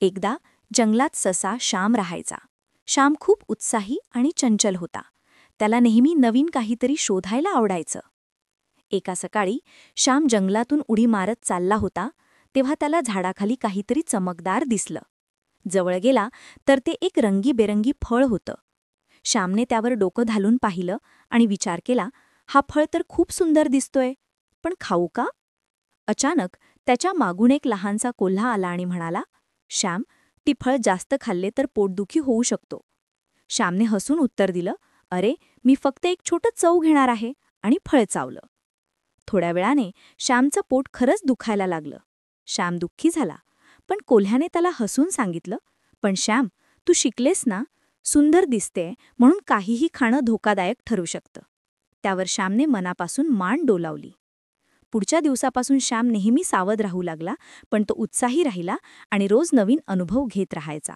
एकदा जंगलात ससा श्याम राहायचा. श्याम खूप उत्साही आणि चंचल होता. त्याला नेहमी नवीन काहीतरी शोधायला आवडायचं. एका सकाळी श्याम जंगलातून उडी मारत चालला होता, तेव्हा त्याला झाडाखाली काहीतरी चमकदार दिसलं. जवळ गेला तर ते एक रंगीबेरंगी फळ होतं. श्यामने त्यावर डोकं घालून पाहिलं आणि विचार केला, हा फळ तर खूप सुंदर दिसतोय, पण खाऊ का? अचानक त्याच्या मागून एक लहानसा कोल्हा आला आणि म्हणाला, श्याम, ती फळ जास्त खाल्ले तर पोटदुखी होऊ शकतो. श्यामने हसून उत्तर दिलं, अरे, मी फक्त एक छोटं चव घेणार आहे, आणि फळ चावलं. थोड्या वेळाने श्यामचं पोट खरंच दुखायला लागलं. श्याम दुःखी झाला, पण कोल्ह्याने त्याला हसून सांगितलं, पण श्याम, तू शिकलेस ना, सुंदर दिसते म्हणून काहीही खाणं धोकादायक ठरू शकतं. त्यावर श्यामने मनापासून मान डोलावली. पुढच्या दिवसापासून श्याम नेहमी सावध राहू लागला, पण तो उत्साही राहिला आणि रोज नवीन अनुभव घेत राहायचा.